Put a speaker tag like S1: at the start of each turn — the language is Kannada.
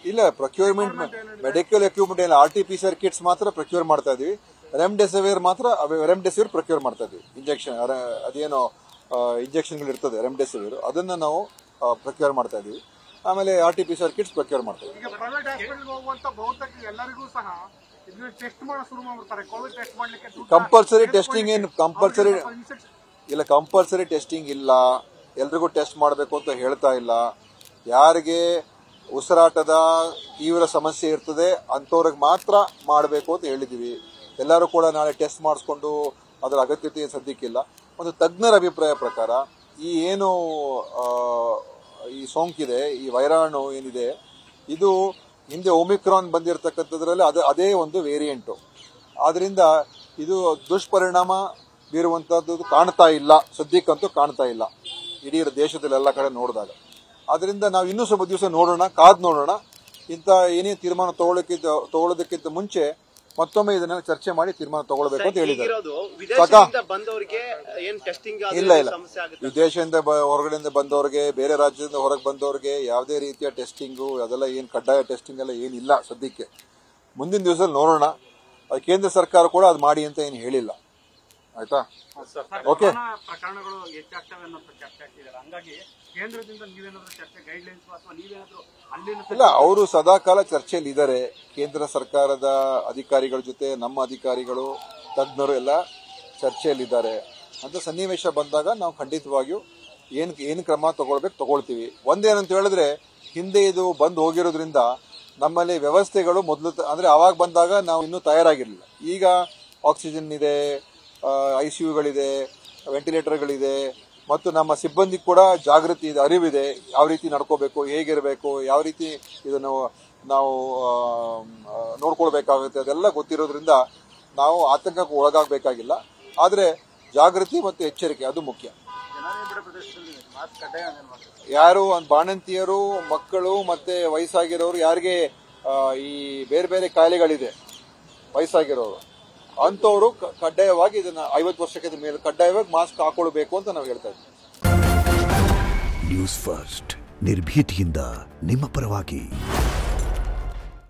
S1: ಇಲ್ಲ ಪ್ರೊಕ್ಯೂರ್ಮೆಂಟ್ ಮೆಡಿಕಲ್ ಎಕ್ವಿಪ್ಮೆಂಟ್ ಇಲ್ಲ RT-PCR ಕಿಟ್ಸ್ ಮಾತ್ರ ಪ್ರೊಕ್ಯೂರ್ ಮಾಡ್ತಾ ಇದೀವಿ. ರೆಮ್ಡೆಸಿವಿರ್ ಮಾತ್ರ ರೆಮ್ಡೆಸಿವಿರ್ ಪ್ರೊಕ್ಯೂರ್ ಮಾಡ್ತಾ ಇದೀವಿ. ಇಂಜೆಕ್ಷನ್ ಅದೇನೋ ಇಂಜೆಕ್ಷನ್ಗಳು ಇರ್ತದೆ ರೆಮ್ಡೆಸಿವಿರ್ ಅದನ್ನ ನಾವು ಪ್ರೊಕ್ಯೂರ್ ಮಾಡ್ತಾ ಇದೀವಿ. ಆಮೇಲೆ RT-PCR ಕಿಟ್ಸ್ ಪ್ರೊಕ್ಯೂರ್ ಮಾಡ್ತಾ ಇದೀವಿ. ಕಂಪಲ್ಸರಿ ಟೆಸ್ಟಿಂಗ್ ಏನು ಕಂಪಲ್ಸರಿ ಟೆಸ್ಟಿಂಗ್ ಇಲ್ಲ. ಎಲ್ರಿಗೂ ಟೆಸ್ಟ್ ಮಾಡಬೇಕು ಅಂತ ಹೇಳ್ತಾ ಇಲ್ಲ. ಯಾರಿಗೆ ಉಸಿರಾಟದ ತೀವ್ರ ಸಮಸ್ಯೆ ಇರ್ತದೆ ಅಂಥವ್ರಿಗೆ ಮಾತ್ರ ಮಾಡಬೇಕು ಅಂತ ಹೇಳಿದೀವಿ. ಎಲ್ಲರೂ ಕೂಡ ನಾಳೆ ಟೆಸ್ಟ್ ಮಾಡಿಸ್ಕೊಂಡು ಅದರ ಅಗತ್ಯತೆ ಸದ್ಯಕ್ಕಿಲ್ಲ. ಒಂದು ತಜ್ಞರ ಅಭಿಪ್ರಾಯ ಪ್ರಕಾರ ಈ ಏನು ಈ ಸೋಂಕಿದೆ, ಈ ವೈರಾಣು ಏನಿದೆ, ಇದು ಹಿಂದೆ ಒಮಿಕ್ರಾನ್ ಬಂದಿರತಕ್ಕಂಥದ್ರಲ್ಲಿ ಅದೇ ಒಂದು ವೇರಿಯಂಟು. ಆದ್ರಿಂದ ಇದು ದುಷ್ಪರಿಣಾಮ ಬೀರುವಂತದ್ದು ಕಾಣ್ತಾ ಇಲ್ಲ, ಸದ್ಯಕ್ಕಂತೂ ಕಾಣ್ತಾ ಇಲ್ಲ ಇಡೀ ದೇಶದಲ್ಲಿ ಎಲ್ಲ ಕಡೆ ನೋಡಿದಾಗ. ಆದ್ರಿಂದ ನಾವು ಇನ್ನೂ ಸ್ವಲ್ಪ ದಿವಸ ನೋಡೋಣ, ಕಾದ್ ನೋಡೋಣ. ಇಂಥ ಏನೇ ತೀರ್ಮಾನ ತಗೊಳ್ಳೋದಕ್ಕಿಂತ ಮುಂಚೆ ಮತ್ತೊಮ್ಮೆ ಇದನ್ನ ಚರ್ಚೆ ಮಾಡಿ ತೀರ್ಮಾನ ತಗೊಳ್ಬೇಕು ಅಂತ ಹೇಳಿದ್ದಾರೆ. ಇಲ್ಲ ವಿದೇಶದಿಂದ ಹೊರಗಡೆಯಿಂದ ಬಂದವರಿಗೆ, ಬೇರೆ ರಾಜ್ಯದಿಂದ ಹೊರಗೆ ಬಂದವರಿಗೆ ಯಾವುದೇ ರೀತಿಯ ಟೆಸ್ಟಿಂಗು ಅದೆಲ್ಲ ಏನು ಕಡ್ಡಾಯ ಟೆಸ್ಟಿಂಗ್ ಎಲ್ಲ ಏನಿಲ್ಲ ಸದ್ಯಕ್ಕೆ. ಮುಂದಿನ ದಿವಸದಲ್ಲಿ ನೋಡೋಣ. ಕೇಂದ್ರ ಸರ್ಕಾರ ಕೂಡ ಅದು ಮಾಡಿ ಅಂತ ಏನು ಹೇಳಿಲ್ಲ. ಆಯ್ತಾ? ಓಕೆ.
S2: ಪ್ರಕರಣಗಳು ಹೆಚ್ಚಾಗ್ತವೆ ಅನ್ನೋ ಚರ್ಚೆ ಆಗ್ತಿದ್ದಾರೆ. ಹಂಗಾಗಿ ಕೇಂದ್ರದಿಂದ ನೀವೇನಾದ್ರೂ ಚರ್ಚೆ ಗೈಡ್ಲೈನ್ಸ್ ಅಥವಾ ನೀವೇನಾದ್ರೂ ಅಲ್ಲಿನ
S1: ಇಲ್ಲ, ಅವರು ಸದಾಕಾಲ ಚರ್ಚೆಯಲ್ಲಿ ಇದ್ದಾರೆ. ಕೇಂದ್ರ ಸರ್ಕಾರದ ಅಧಿಕಾರಿಗಳ ಜೊತೆ ನಮ್ಮ ಅಧಿಕಾರಿಗಳು, ತಜ್ಞರು ಎಲ್ಲ ಚರ್ಚೆಯಲ್ಲಿದ್ದಾರೆ. ಅಂತ ಸನ್ನಿವೇಶ ಬಂದಾಗ ನಾವು ಖಂಡಿತವಾಗಿಯೂ ಏನು ಕ್ರಮ ತಗೊಳ್ತೀವಿ. ಒಂದೇನಂತ ಹೇಳಿದ್ರೆ, ಹಿಂದೆ ಇದು ಬಂದು ಹೋಗಿರೋದ್ರಿಂದ ನಮ್ಮಲ್ಲಿ ವ್ಯವಸ್ಥೆಗಳು ಮೊದಲು ಅಂದ್ರೆ ಅವಾಗ ಬಂದಾಗ ನಾವು ಇನ್ನೂ ತಯಾರಾಗಿರಲಿಲ್ಲ. ಈಗ ಆಕ್ಸಿಜನ್ ಇದೆ, ICUಗಳಿದೆ, ವೆಂಟಿಲೇಟರ್ಗಳಿದೆ, ಮತ್ತು ನಮ್ಮ ಸಿಬ್ಬಂದಿ ಕೂಡ ಜಾಗೃತಿ ಇದೆ, ಅರಿವಿದೆ, ಯಾವ ರೀತಿ ನಡ್ಕೋಬೇಕು, ಹೇಗಿರಬೇಕು, ಯಾವ ರೀತಿ ಇದನ್ನು ನಾವು ನೋಡ್ಕೊಳ್ಬೇಕಾಗುತ್ತೆ, ಅದೆಲ್ಲ ಗೊತ್ತಿರೋದ್ರಿಂದ ನಾವು ಆತಂಕಕ್ಕೆ ಒಳಗಾಗಬೇಕಾಗಿಲ್ಲ. ಆದರೆ ಜಾಗೃತಿ ಮತ್ತು ಎಚ್ಚರಿಕೆ ಅದು ಮುಖ್ಯ. ಯಾರು ಬಾಣಂತಿಯರು, ಮಕ್ಕಳು ಮತ್ತೆ ವಯಸ್ಸಾಗಿರೋರು, ಯಾರಿಗೆ ಈ ಬೇರೆ ಬೇರೆ ಕಾಯಿಲೆಗಳಿದೆ ವಯಸ್ಸಾಗಿರೋರು ಅಂತವರು ಕಡ್ಡಾಯವಾಗಿ ಇದನ್ನ 50 ವರ್ಷಕ್ಕಿಂತ ಮೇಲೆ ಕಡ್ಡಾಯವಾಗಿ ಮಾಸ್ಕ್ ಹಾಕೊಳ್ಬೇಕು ಅಂತ ನಾವು ಹೇಳ್ತಾ ಇದ್ದೀವಿ.
S3: ನ್ಯೂಸ್ ಫಸ್ಟ್ ನಿರ್ಭೀತಿಯಿಂದ ನಿಮ್ಮ ಪರವಾಗಿ.